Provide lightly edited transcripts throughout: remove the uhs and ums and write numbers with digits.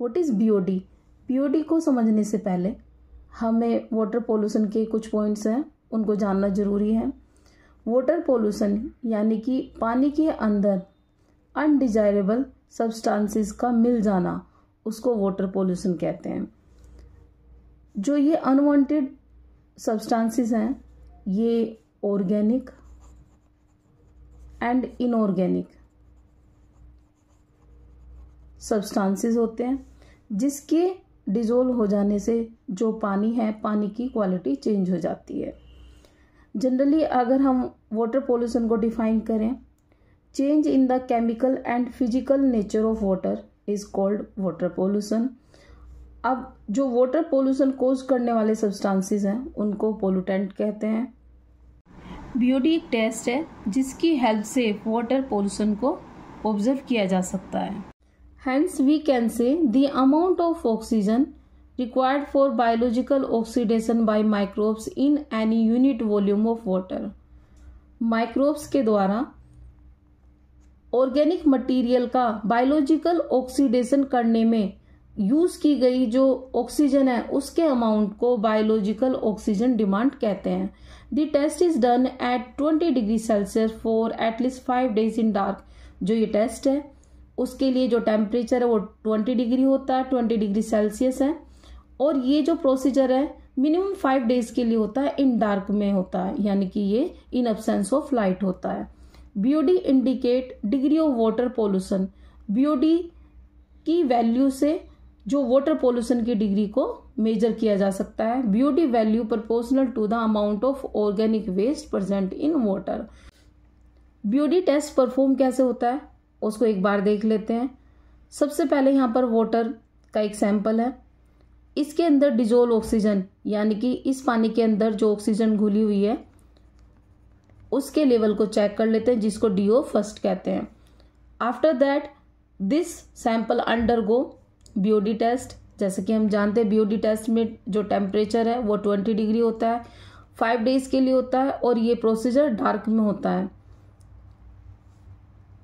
What is BOD? BOD को समझने से पहले हमें वाटर पोल्यूशन के कुछ पॉइंट्स हैं उनको जानना जरूरी है। वाटर पोल्यूशन यानी कि पानी के अंदर अनडिजायरेबल सब्सटेंसेस का मिल जाना, उसको वाटर पोल्यूशन कहते हैं। जो ये अनवांटेड सब्सटेंसेस हैं ये ऑर्गेनिक एंड इनऑर्गेनिक सब्सटेंसेस होते हैं, जिसके डिजोल्व हो जाने से जो पानी है, पानी की क्वालिटी चेंज हो जाती है। जनरली अगर हम वाटर पोल्यूशन को डिफाइन करें, change in the chemical and physical nature of water is called water pollution. अब जो वाटर पोल्यूशन कोज करने वाले सब्सटेंसेस हैं उनको पोल्यूटेंट कहते हैं। बीओडी एक टेस्ट है जिसकी हेल्प से वाटर पोल्यूशन को ऑब्जर्व किया जा सकता है। Hence we can say the amount of oxygen required for biological oxidation by microbes in any unit volume of water। Microbes के द्वारा ऑर्गेनिक मटेरियल का बायोलॉजिकल ऑक्सीडेशन करने में यूज की गई जो ऑक्सीजन है उसके अमाउंट को बायोलॉजिकल ऑक्सीजन डिमांड कहते हैं। The test is done at 20 degree Celsius for at least 5 days in dark. जो ये टेस्ट है उसके लिए जो टेम्परेचर है वो 20 डिग्री होता है, 20 डिग्री सेल्सियस है, और ये जो प्रोसीजर है मिनिमम 5 days के लिए होता है, इन डार्क में होता है, यानी कि ये इन एब्सेंस ऑफ लाइट होता है। BOD indicate degree of water pollution. BOD की वैल्यू से जो वाटर पोल्यूशन की डिग्री को मेजर किया जा सकता है। BOD value proportional to the amount of organic waste present in water. BOD test perform कैसे होता है उसको एक बार देख लेते हैं। सबसे पहले यहाँ पर वाटर का एक सैंपल है, इसके अंदर डिजोल्व ऑक्सीजन यानी कि इस पानी के अंदर जो ऑक्सीजन घुली हुई है उसके लेवल को चेक कर लेते हैं, जिसको डीओ फर्स्ट कहते हैं। After that this sample undergo BOD test. जैसे कि हम जानते हैं बीओडी टेस्ट में जो टेम्परेचर है वो 20 डिग्री होता है, 5 days के लिए होता है, और ये प्रोसीजर डार्क में होता है।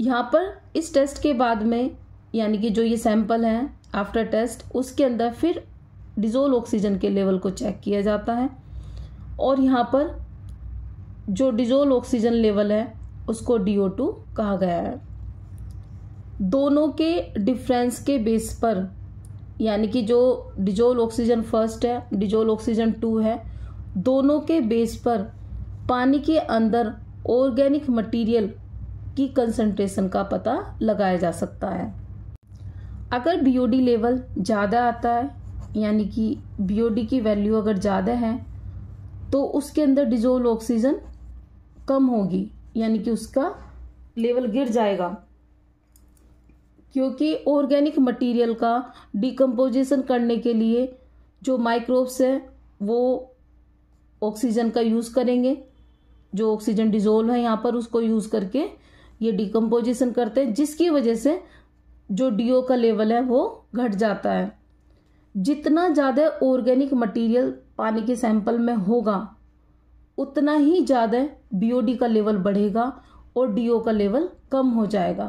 यहाँ पर इस टेस्ट के बाद में यानी कि जो ये सैंपल है आफ्टर टेस्ट उसके अंदर फिर डिजोल्व ऑक्सीजन के लेवल को चेक किया जाता है, और यहाँ पर जो डिजोल्व ऑक्सीजन लेवल है उसको DO2 कहा गया है। दोनों के डिफरेंस के बेस पर यानी कि जो डिजोल्व ऑक्सीजन फर्स्ट है, डिजोल्व ऑक्सीजन 2 है, दोनों के बेस पर पानी के अंदर ऑर्गेनिक मटेरियल की कंसंट्रेशन का पता लगाया जा सकता है। अगर बीओडी लेवल ज़्यादा आता है यानी कि बीओडी की वैल्यू अगर ज़्यादा है तो उसके अंदर डिजोल्व ऑक्सीजन कम होगी, यानी कि उसका लेवल गिर जाएगा, क्योंकि ऑर्गेनिक मटेरियल का डिकम्पोजिशन करने के लिए जो माइक्रोब्स है वो ऑक्सीजन का यूज़ करेंगे। जो ऑक्सीजन डिजोल्व है यहाँ पर उसको यूज़ करके ये डिकम्पोजिशन करते हैं, जिसकी वजह से जो डीओ का लेवल है वो घट जाता है। जितना ज़्यादा ऑर्गेनिक मटेरियल पानी के सैंपल में होगा उतना ही ज़्यादा बीओडी का लेवल बढ़ेगा और डीओ का लेवल कम हो जाएगा।